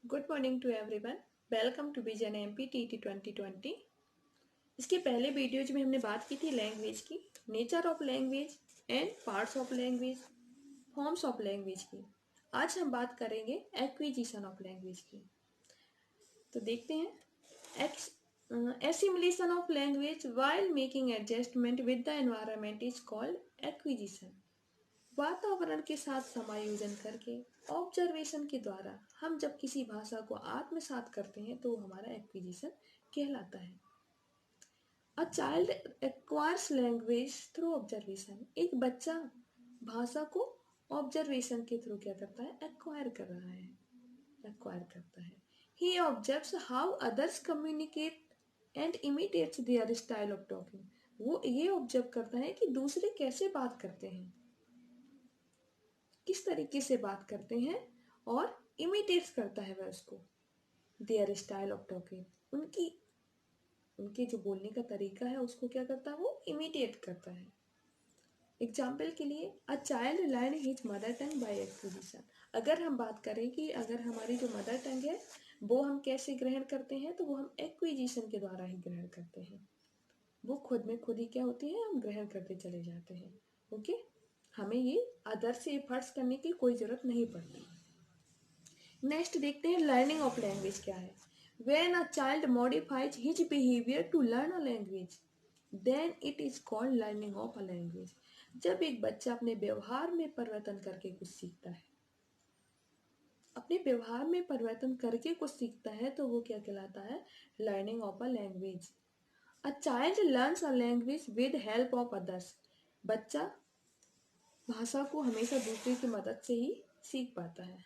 Good morning to everyone. Welcome to vision MPTT 2020। इसके पहले videos में हमने बात की थी लैंग्वेज की, nature of language and parts of language, forms of language की। आज हम बात करेंगे एक्विजिशन ऑफ लैंग्वेज की। तो देखते हैं assimilation of language while making adjustment with the environment is called acquisition. वातावरण के साथ समायोजन करके ऑब्जर्वेशन के द्वारा हम जब किसी भाषा को आत्मसात करते हैं तो हमारा एक्विजिशन कहलाता है। A child acquires language through observation. एक बच्चा भाषा को ऑब्जर्वेशन के थ्रू क्या करता है? एक्वायर करता है। He observes how others communicate and imitates their style of talking. वो ये ऑब्जर्व करता है कि दूसरे कैसे बात करते हैं, किस तरीके से बात करते हैं, और इमिटेट्स करता है वह उसको। देयर स्टाइल ऑफ टॉकिंग, उनके जो बोलने का तरीका है उसको क्या करता है? वो इमिटेट करता है। एग्जाम्पल के लिए, a child learn his mother tongue by acquisition. अगर हम बात करें कि अगर हमारी जो मदर टंग है वो हम कैसे ग्रहण करते हैं, तो वो हम एक्विजिशन के द्वारा ही ग्रहण करते हैं। वो खुद में खुद ही क्या होती है? हम ग्रहण करते चले जाते हैं। ओके, हमें ये अदर से एफर्ट्स करने की कोई ज़रूरत नहीं पड़ती। नेक्स्ट देखते हैं लर्निंग ऑफ लैंग्वेज क्या है। When a child modifies his behaviour to learn a language then it is called learning of a language. जब एक बच्चा अपने व्यवहार में परिवर्तन करके कुछ सीखता है, तो वो क्या कहलाता है? Learning of a language. A child learns a language with help of others. बच्चा भाषा को हमेशा दूसरे की मदद से ही सीख पाता है।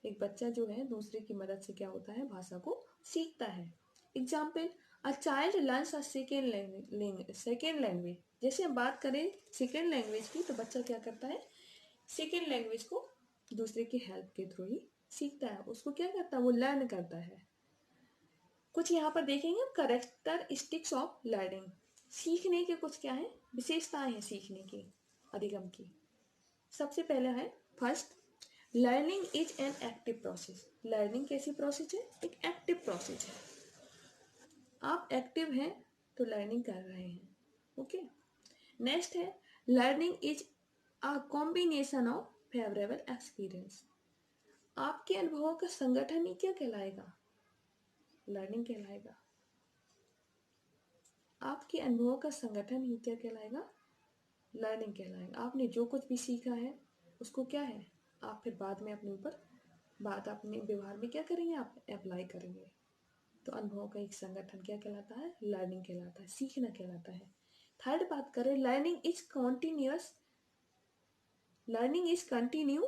एक बच्चा जो है दूसरे की मदद से क्या होता है? भाषा को सीखता है। Example, a child learns a second language. जैसे हम बात करें सेकेंड लैंग्वेज की, तो बच्चा क्या करता है? सेकेंड लैंग्वेज को दूसरे की हेल्प के थ्रू ही सीखता है। उसको क्या करता है? वो लर्न करता है। कुछ यहाँ पर देखेंगे हम कैरेक्टरिस्टिक्स ऑफ लर्निंग। सीखने के कुछ क्या है? विशेषताएं हैं सीखने की, अधिगम की। सबसे पहला है first, learning is an active process. Learning कैसी प्रोसेस है? एक एक्टिव प्रोसेस है। आप एक्टिव हैं तो लर्निंग कर रहे हैं। ओके। नेक्स्ट है, learning is a combination of favourable experience. आपके अनुभवों का संगठन ही क्या कहलाएगा? लर्निंग कहलाएगा। आपके अनुभवों का संगठन ही क्या कहलाएगा? लर्निंग कहलाएगा। आपने जो कुछ भी सीखा है उसको क्या है? आप फिर बाद में अपने ऊपर अपने व्यवहार में क्या करेंगे? आप अप्लाई करेंगे। तो अनुभवों का एक संगठन क्या कहलाता है? लर्निंग कहलाता है, सीखना कहलाता है। थर्ड बात करें, learning is continuous. Learning is continue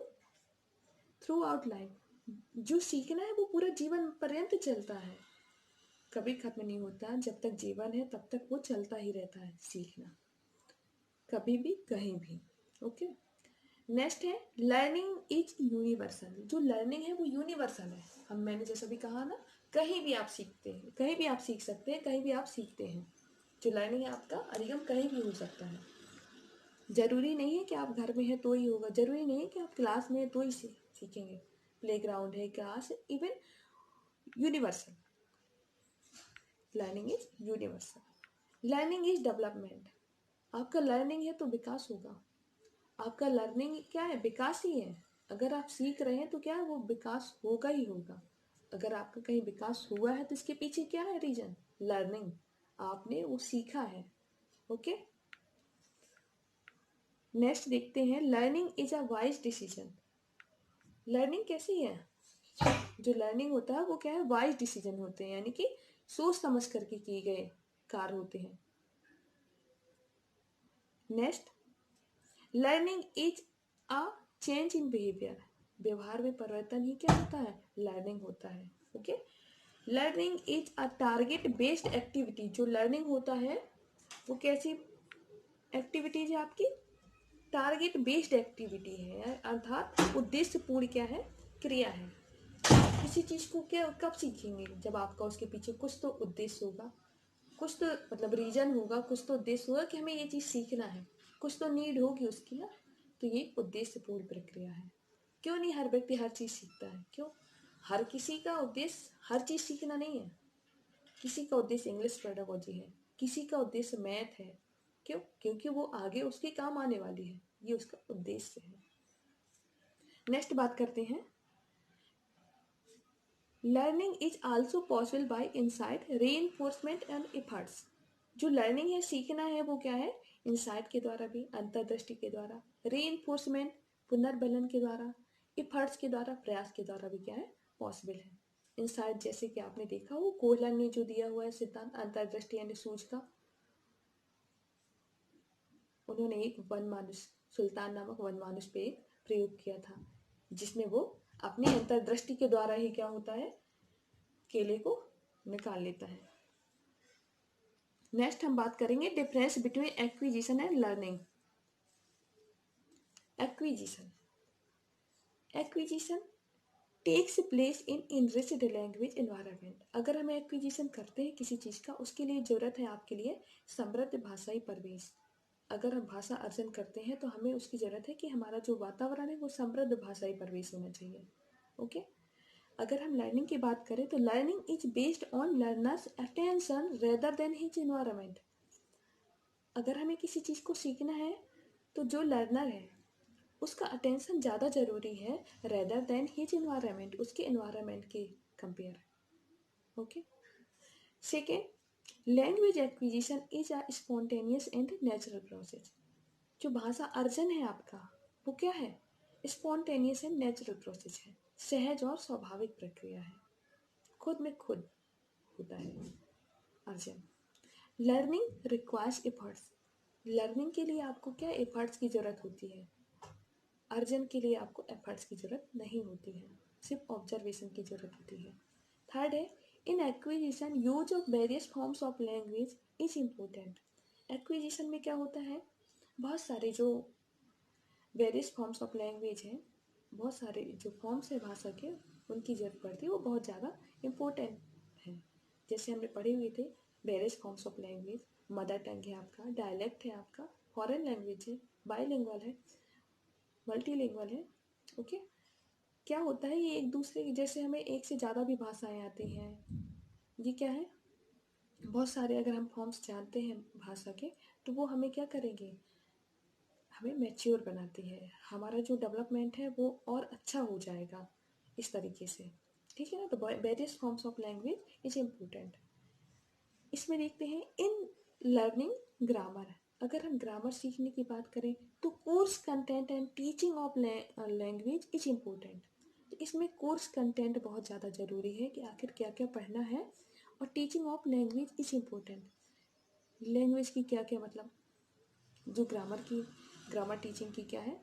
through out life. जो सीखना है वो पूरा जीवन पर्यंत चलता है, कभी खत्म नहीं होता। जब तक जीवन है तब तक वो चलता ही रहता है सीखना, कभी भी कहीं भी। ओके। नेक्स्ट है, लर्निंग इज यूनिवर्सल। जो लर्निंग है वो यूनिवर्सल है। मैंने जैसा भी कहा ना, कहीं भी आप सीखते हैं, कहीं भी आप सीख सकते हैं, कहीं भी आप सीखते हैं। जो लर्निंग है आपका अधिगम कहीं भी हो सकता है। जरूरी नहीं है कि आप घर में हैं तो ही होगा, जरूरी नहीं है कि आप क्लास में हैं तो ही सीखेंगे। प्ले ग्राउंड है, क्लास है, even universal. Learning is universal. Learning is development. आपका लर्निंग है तो विकास होगा। आपका लर्निंग क्या है? विकास ही है। अगर आप सीख रहे हैं तो क्या है? वो विकास होगा ही होगा। अगर आपका कहीं विकास हुआ है तो इसके पीछे क्या है रीजन? लर्निंग। आपने वो सीखा है। ओके। नेक्स्ट देखते हैं, learning is a wise decision. Learning कैसी है? जो लर्निंग होता है वो क्या है? वाइज डिसीजन होते हैं, यानी कि सोच समझ करके किए गए कार्य होते हैं। Next, learning is a change in behaviour. व्यवहार में परिवर्तन ही क्या होता है? लर्निंग होता है। Okay. Learning is a target based activity. जो लर्निंग होता है वो कैसी एक्टिविटीज है आपकी? टारगेट बेस्ड एक्टिविटी है, अर्थात उद्देश्य पूर्ण क्या है? क्रिया है। किसी चीज को क्या कब सीखेंगे? जब आपका उसके पीछे कुछ तो उद्देश्य होगा, कुछ तो मतलब रीजन होगा, कुछ तो उद्देश्य होगा कि हमें ये चीज सीखना है, कुछ तो नीड होगी उसकी ना। तो ये उद्देश्यपूर्ण प्रक्रिया है। क्यों नहीं हर व्यक्ति हर चीज सीखता है? क्यों? हर किसी का उद्देश्य हर चीज़ सीखना नहीं है। किसी का उद्देश्य इंग्लिश पेडागोजी है, किसी का उद्देश्य मैथ है। क्यों? क्योंकि वो आगे उसके काम आने वाली है, ये उसका उद्देश्य है। नेक्स्ट बात करते हैं, learning is also possible by insight, reinforcement and efforts. जो लर्निंग है, सीखना है, वो क्या है? इनसाइट के द्वारा भी, अंतर्दृष्टि के द्वारा, रीइंफोर्समेंट पुनर्बलन के द्वारा, एफर्ट्स के द्वारा, प्रयास के द्वारा भी क्या है? पॉसिबल है। इनसाइट जैसे कि आपने देखा वो कोहलर ने जो दिया हुआ है सिद्धांत अंतर्दृष्टि यानी सूझ का, उन्होंने एक वन मानुष, सुल्तान नामक वन मानुष पे एक प्रयोग किया था, जिसमें वो अपनी अंतर्दृष्टि के द्वारा ही क्या होता है? केले को निकाल लेता है। नेक्स्ट हम बात करेंगे difference between acquisition and learning. Acquisition acquisition takes place in enriched language environment. अगर हम एक्विजिशन करते हैं किसी चीज़ का, उसके लिए ज़रूरत है आपके लिए समृद्ध भाषाई परिवेश। अगर हम भाषा अर्जन करते हैं तो हमें उसकी ज़रूरत है कि हमारा जो वातावरण है वो समृद्ध भाषाई परिवेश होना चाहिए। ओके। अगर हम लर्निंग की बात करें तो learning is based on learners attention rather than his environment. अगर हमें किसी चीज़ को सीखना है तो जो लर्नर है उसका अटेंशन ज़्यादा ज़रूरी है रेदर देन हिज एनवायरनमेंट, उसके एनवायरनमेंट के compare. Okay. Second, language acquisition is a spontaneous and natural process. जो भाषा अर्जन है आपका वो क्या है? स्पॉन्टेनियस एंड नेचुरल प्रोसेस है, सहज और स्वाभाविक प्रक्रिया है, खुद में खुद होता है अर्जन। Learning requires efforts. लर्निंग के लिए आपको क्या एफर्ट्स की ज़रूरत होती है? अर्जन के लिए आपको एफर्ट्स की ज़रूरत नहीं होती है, सिर्फ ऑब्जर्वेशन की ज़रूरत होती है। थर्ड है, in acquisition use of various forms of language is important. Acquisition में क्या होता है? बहुत सारे जो वेरियस फॉर्म्स ऑफ लैंग्वेज हैं, बहुत सारे जो फॉर्म्स है भाषा के, उनकी ज़रूरत पड़ती है, वो बहुत ज़्यादा इम्पोर्टेंट है। जैसे हमने पढ़े हुए थे various forms of language, mother tongue है आपका, डायलेक्ट है आपका, फॉरेन लैंग्वेज है, बाईलिंगुअल है, मल्टीलिंगुअल है। ओके। क्या होता है, ये एक दूसरे की, जैसे हमें एक से ज़्यादा भी भाषाएं आती हैं, ये क्या है? बहुत सारे अगर हम फॉर्म्स जानते हैं भाषा के तो वो हमें क्या करेंगे? हमें मैच्योर बनाती है, हमारा जो डेवलपमेंट है वो और अच्छा हो जाएगा इस तरीके से। ठीक है ना? तो various forms of language is important. इसमें देखते हैं इन लर्निंग ग्रामर। अगर हम ग्रामर सीखने की बात करें तो course content and teaching of language is important. तो इसमें कोर्स कंटेंट बहुत ज़्यादा ज़रूरी है कि आखिर क्या क्या पढ़ना है, और teaching of language is important. Language की क्या क्या मतलब, जो ग्रामर टीचिंग की क्या है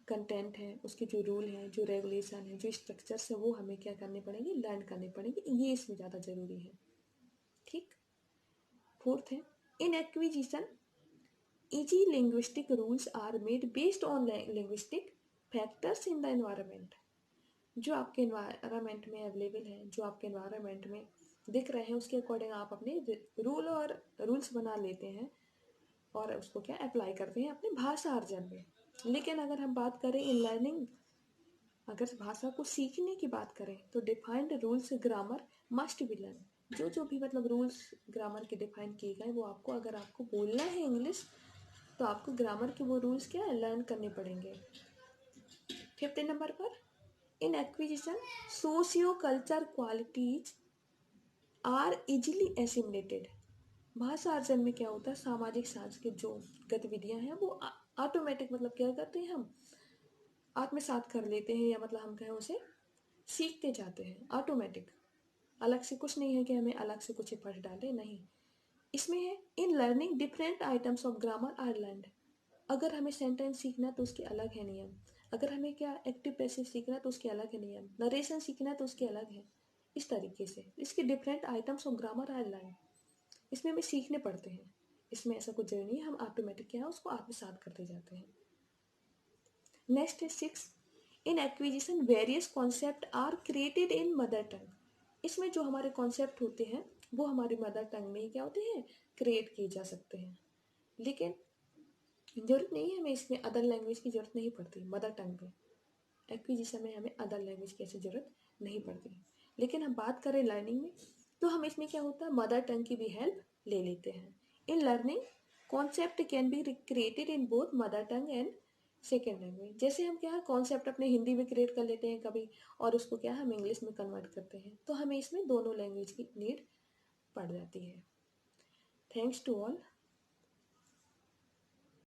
कंटेंट है, उसके जो रूल हैं, जो रेगुलेशन है, जो स्ट्रक्चर्स है, वो हमें क्या करने पड़ेंगे? लर्न करने पड़ेंगे, ये इसमें ज़्यादा ज़रूरी है। ठीक। फोर्थ है, in acquisition easy linguistic rules are made based on linguistic factors in the environment. जो आपके एनवायरनमेंट में अवेलेबल है, जो आपके एनवायरनमेंट में दिख रहे हैं, उसके अकॉर्डिंग आप अपने रूल्स बना लेते हैं और उसको क्या अप्लाई करते हैं अपने भाषा अर्जन में। लेकिन अगर हम बात करें इन लर्निंग, अगर भाषा को सीखने की बात करें तो defined rules grammar must be learn. जो जो भी मतलब रूल्स ग्रामर के डिफाइन किए गए वो आपको, अगर आपको बोलना है इंग्लिश तो आपको ग्रामर के वो रूल्स क्या है? लर्न करने पड़ेंगे। फिफ्थ नंबर पर, in acquisition socio culture qualities are easily assimilated. भाषा अर्जन में क्या होता है? सामाजिक सांस्कृतिक जो गतिविधियां हैं वो ऑटोमेटिक मतलब क्या करते हैं, हम आत्मसात कर लेते हैं, या मतलब हम कहें उसे सीखते जाते हैं ऑटोमेटिक। अलग से कुछ नहीं है कि हमें अलग से कुछ एफर्ट डालें, नहीं। इसमें है in learning different items of grammar are learned. अगर हमें सेंटेंस सीखना तो उसके अलग है नियम, अगर हमें क्या एक्टिव पैसिव सीखना तो उसके अलग है नियम, नरेशन सीखना तो उसके अलग है। इस तरीके से इसके different items of grammar are learn, इसमें हमें सीखने पड़ते हैं। इसमें ऐसा कुछ जरूरी नहीं है, हम ऑटोमेटिक क्या है उसको आत्मसात करते जाते हैं। नेक्स्ट है six, in acquisition various concept are created in mother tongue. इसमें जो हमारे कॉन्सेप्ट होते हैं वो हमारी मदर टंग में ही क्या होते हैं? क्रिएट किए जा सकते हैं। लेकिन जरूरत नहीं है हमें इसमें अदर लैंग्वेज की जरूरत नहीं पड़ती मदर टंग में। एक्विजिशन में हमें अदर लैंग्वेज की ऐसी जरूरत नहीं पड़ती। लेकिन हम बात करें लर्निंग में, तो हम इसमें क्या होता है, मदर टंग की भी हेल्प ले लेते हैं। In learning concept can be created in both mother tongue and second language. जैसे हम क्या है कॉन्सेप्ट अपने हिंदी में क्रिएट कर लेते हैं कभी, और उसको क्या है हम इंग्लिश में कन्वर्ट करते हैं, तो हमें इसमें दोनों लैंग्वेज की नीड पड़ जाती है। Thanks to all.